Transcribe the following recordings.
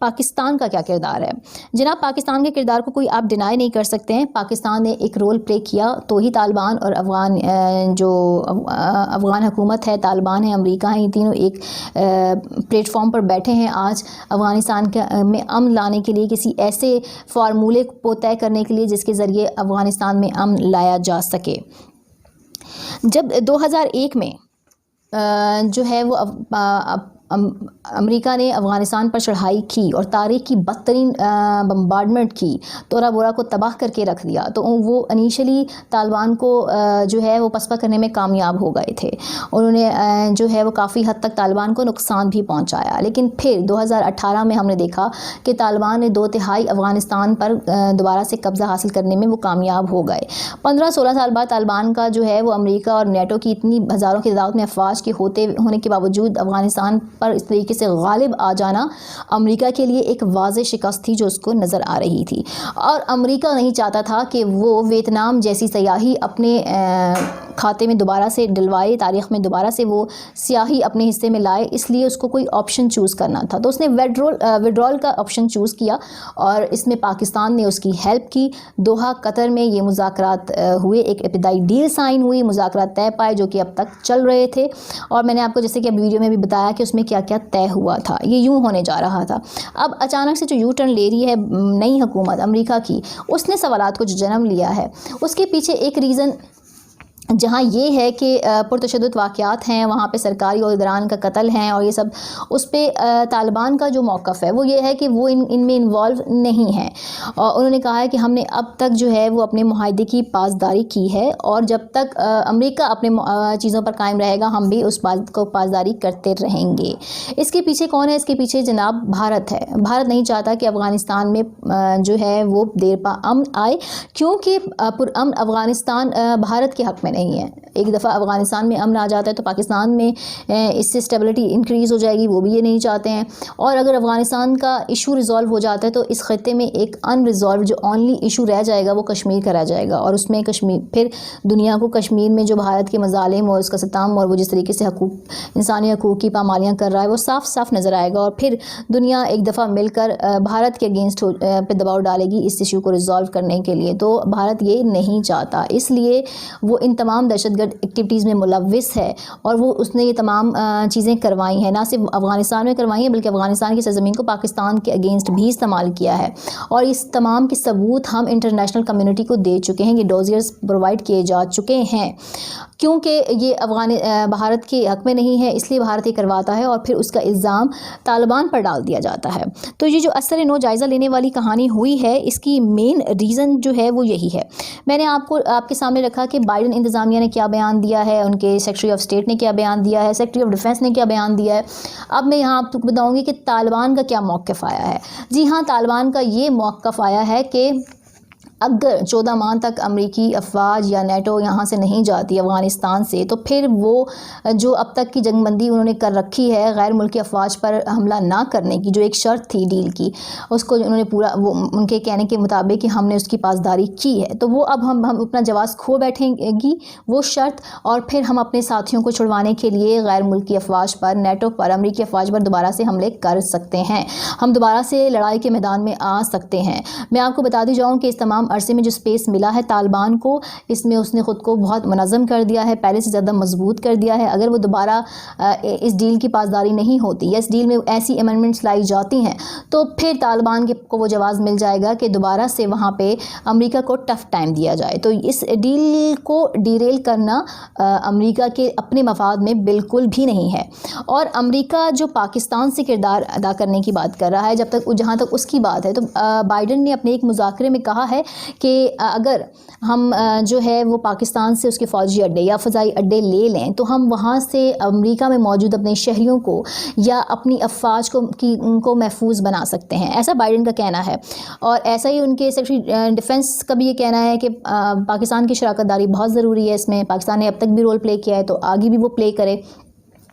پاکستان کا کیا کردار ہے. جناب پاکستان کے کردار کو کوئی آپ ڈینائی نہیں کر سکتے ہیں. پاکستان نے ایک رول پلے کیا تو ہی طالبان اور افغان حکومت ہے, طالبان ہے, امریکہ ہیں, یہ تینوں ایک پلیٹ فارم پر بیٹھے ہیں آج افغانستان میں امن لانے کے لیے, کسی ایسے فارمولے کو طے کرنے کے لیے جس کے ذریعے افغانستان میں امن لایا جا سکے. جب 2001 میں جو ہے وہ امریکہ نے افغانستان پر چڑھائی کی اور تاریخ کی بدترین بمبارڈمنٹ کی, تورا بورا کو تباہ کر کے رکھ دیا, تو وہ انیشلی طالبان کو جو ہے وہ پسپا کرنے میں کامیاب ہو گئے تھے. انہوں نے جو ہے وہ کافی حد تک طالبان کو نقصان بھی پہنچایا. لیکن پھر 2018 میں ہم نے دیکھا کہ طالبان نے 2/3 افغانستان پر دوبارہ سے قبضہ حاصل کرنے میں وہ کامیاب ہو گئے. 15-16 سال بعد طالبان کا جو ہے وہ امریکہ اور نیٹو کی اتنی ہزاروں کی تعداد میں افواج کے ہونے کے باوجود افغانستان پر اس طریقے سے غالب آ جانا امریکہ کے لیے ایک واضح شکست تھی جو اس کو نظر آ رہی تھی. اور امریکہ نہیں چاہتا تھا کہ وہ ویتنام جیسی سیاحی اپنے کھاتے میں دوبارہ سے ڈلوائے, تاریخ میں دوبارہ سے وہ سیاحی اپنے حصے میں لائے, اس لیے اس کو کوئی آپشن چوز کرنا تھا. تو اس نے وڈرول کا آپشن چوز کیا اور اس میں پاکستان نے اس کی ہیلپ کی. دوحہ قطر میں یہ مذاکرات ہوئے, ایک ابتدائی ڈیل سائن ہوئی, مذاکرات طے پائے جو کہ اب تک چل رہے تھے. اور میں نے آپ کو جیسے کہ ویڈیو میں بھی بتایا کہ اس میں کیا کیا طے ہوا تھا. یہ یوں ہونے جا رہا تھا. اب اچانک سے جو یو ٹرن لے رہی ہے نئی حکومت امریکہ کی, اس نے سوالات کو جو جنم لیا ہے, اس کے پیچھے ایک ریزن جہاں یہ ہے کہ پرتشدد واقعات ہیں, وہاں پہ سرکاری عہدیداران کا قتل ہیں اور یہ سب, اس پہ طالبان کا جو موقف ہے وہ یہ ہے کہ وہ ان میں انوالو نہیں ہے. اور انہوں نے کہا ہے کہ ہم نے اب تک جو ہے وہ اپنے معاہدے کی پاسداری کی ہے, اور جب تک امریکہ اپنے چیزوں پر قائم رہے گا ہم بھی اس بات کو پاسداری کرتے رہیں گے. اس کے پیچھے کون ہے؟ اس کے پیچھے جناب بھارت ہے. بھارت نہیں چاہتا کہ افغانستان میں جو ہے وہ دیر پا امن آئے, کیونکہ پرامن افغانستان بھارت کے حق میں نہیں ہے. ایک دفعہ افغانستان میں امن آ جاتا ہے تو پاکستان میں اس سے اسٹیبلٹی انکریز ہو جائے گی, وہ بھی یہ نہیں چاہتے ہیں. اور اگر افغانستان کا ایشو ریزالو ہو جاتا ہے تو اس خطے میں ایک ان ریزالو جو اونلی ایشو رہ جائے گا وہ کشمیر کا رہ جائے گا, اور اس میں کشمیر پھر دنیا کو کشمیر میں جو بھارت کے مظالم اور اس کا ستم اور وہ جس طریقے سے انسانی حقوق کی پامالیاں کر رہا ہے وہ صاف صاف نظر آئے گا, اور پھر دنیا ایک دفعہ مل کر بھارت کے اگینسٹ پہ دباؤ ڈالے گی اس ایشو کو ریزالو کرنے کے لیے. تو بھارت یہ نہیں چاہتا, اس لیے وہ ان تمام دہشت گرد ایکٹیویٹیز میں ملوث ہے, اور وہ اس نے یہ تمام چیزیں کروائی ہیں, نہ صرف افغانستان میں کروائی ہیں بلکہ افغانستان کی سرزمین کو پاکستان کے اگینسٹ بھی استعمال کیا ہے. اور اس تمام کے ثبوت ہم انٹرنیشنل کمیونٹی کو دے چکے ہیں, یہ ڈوزیئرز پرووائڈ کیے جا چکے ہیں. کیونکہ یہ بھارت کے حق میں نہیں ہے اس لیے بھارت یہ کرواتا ہے, اور پھر اس کا الزام طالبان پر ڈال دیا جاتا ہے. تو یہ جو اثر نو جائزہ لینے والی کہانی ہوئی ہے, اس کی مین ریزن جو ہے وہ یہی ہے. میں نے آپ کے سامنے رکھا کہ بائیڈن انتظامیہ نے کیا بیان دیا ہے, ان کے سیکرٹری آف اسٹیٹ نے کیا بیان دیا ہے, سیکرٹری آف ڈیفینس نے کیا بیان دیا ہے. اب میں یہاں آپ کو بتاؤں گی کہ طالبان کا کیا موقف آیا ہے. جی ہاں, طالبان کا یہ موقف آیا ہے کہ اگر 14 ماہ تک امریکی افواج یا نیٹو یہاں سے نہیں جاتی افغانستان سے, تو پھر وہ جو اب تک کی جنگ بندی انہوں نے کر رکھی ہے غیر ملکی افواج پر حملہ نہ کرنے کی, جو ایک شرط تھی ڈیل کی, اس کو انہوں نے پورا وہ ان کے کہنے کے مطابق کہ ہم نے اس کی پاسداری کی ہے, تو وہ اب ہم اپنا جواز کھو بیٹھیں گی وہ شرط, اور پھر ہم اپنے ساتھیوں کو چھڑوانے کے لیے غیر ملکی افواج پر, نیٹو پر, امریکی افواج پر دوبارہ سے حملے کر سکتے ہیں, ہم دوبارہ سے لڑائی کے میدان میں آ سکتے ہیں. میں آپ کو بتاتی جاؤں کہ اس تمام عرصے میں جو سپیس ملا ہے طالبان کو, اس میں اس نے خود کو بہت منظم کر دیا ہے, پہلے سے زیادہ مضبوط کر دیا ہے. اگر وہ دوبارہ اس ڈیل کی پاسداری نہیں ہوتی یا اس ڈیل میں ایسی امینڈمنٹس لائی جاتی ہیں تو پھر طالبان کو وہ جواز مل جائے گا کہ دوبارہ سے وہاں پہ امریکہ کو ٹف ٹائم دیا جائے. تو اس ڈیل کو ڈیریل کرنا امریکہ کے اپنے مفاد میں بالکل بھی نہیں ہے. اور امریکہ جو پاکستان سے کردار ادا کرنے کی بات کر رہا ہے, جہاں تک اس کی بات ہے, تو بائیڈن نے اپنے ایک مذاکرے میں کہا ہے کہ اگر ہم جو ہے وہ پاکستان سے اس کے فوجی اڈے یا فضائی اڈے لے لیں تو ہم وہاں سے امریکہ میں موجود اپنے شہریوں کو یا اپنی افواج کو محفوظ بنا سکتے ہیں, ایسا بائیڈن کا کہنا ہے. اور ایسا ہی ان کے سیکرٹری ڈیفینس کا بھی یہ کہنا ہے کہ پاکستان کی شراکت داری بہت ضروری ہے اس میں. پاکستان نے اب تک بھی رول پلے کیا ہے تو آگے بھی وہ پلے کرے.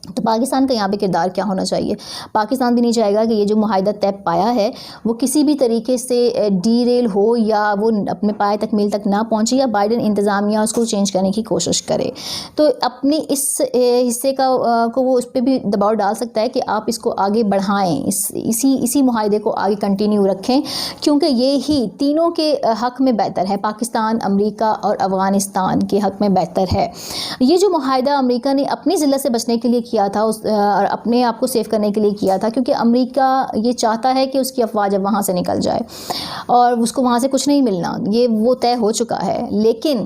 تو پاکستان کا یہاں پہ کردار کیا ہونا چاہیے؟ پاکستان بھی نہیں چاہے گا کہ یہ جو معاہدہ طے پایا ہے وہ کسی بھی طریقے سے ڈی ریل ہو یا وہ اپنے پائے تکمیل تک نہ پہنچے یا بائیڈن انتظامیہ اس کو چینج کرنے کی کوشش کرے. تو اپنی اس حصے کو وہ اس پہ بھی دباؤ ڈال سکتا ہے کہ آپ اس کو آگے بڑھائیں، اسی معاہدے کو آگے کنٹینیو رکھیں، کیونکہ یہی تینوں کے حق میں بہتر ہے، پاکستان، امریکہ اور افغانستان کے حق میں بہتر ہے. یہ جو معاہدہ امریکہ نے اپنی ذلت سے بچنے کے لیے کیا تھا اور اپنے آپ کو سیو کرنے کے لیے کیا تھا، کیونکہ امریکہ یہ چاہتا ہے کہ اس کی افواج اب وہاں سے نکل جائے اور اس کو وہاں سے کچھ نہیں ملنا، یہ وہ طے ہو چکا ہے. لیکن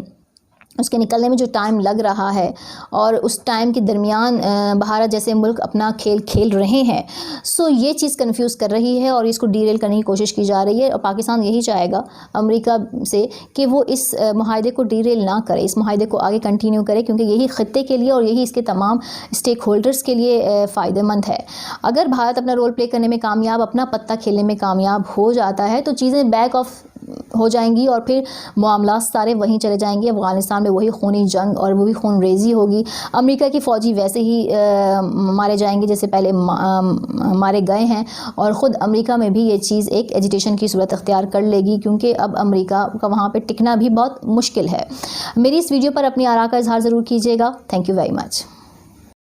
اس کے نکلنے میں جو ٹائم لگ رہا ہے اور اس ٹائم کے درمیان بھارت جیسے ملک اپنا کھیل کھیل رہے ہیں، سو یہ چیز کنفیوز کر رہی ہے اور اس کو ڈی ریل کرنے کی کوشش کی جا رہی ہے. اور پاکستان یہی چاہے گا امریکہ سے کہ وہ اس معاہدے کو ڈی ریل نہ کرے، اس معاہدے کو آگے کنٹینیو کرے، کیونکہ یہی خطے کے لیے اور یہی اس کے تمام اسٹیک ہولڈرز کے لیے فائدہ مند ہے. اگر بھارت اپنا رول پلے کرنے میں کامیاب، اپنا پتہ کھیلنے میں کامیاب ہو جاتا ہے تو چیزیں بیک آف ہو جائیں گی اور پھر معاملات سارے وہیں چلے جائیں گے. افغانستان میں وہی خونی جنگ اور وہی خون ریزی ہوگی، امریکہ کی فوجی ویسے ہی مارے جائیں گے جیسے پہلے مارے گئے ہیں، اور خود امریکہ میں بھی یہ چیز ایک ایجیٹیشن کی صورت اختیار کر لے گی، کیونکہ اب امریکہ کا وہاں پہ ٹکنا بھی بہت مشکل ہے. میری اس ویڈیو پر اپنی آراء کا اظہار ضرور کیجیے گا. Thank you very much.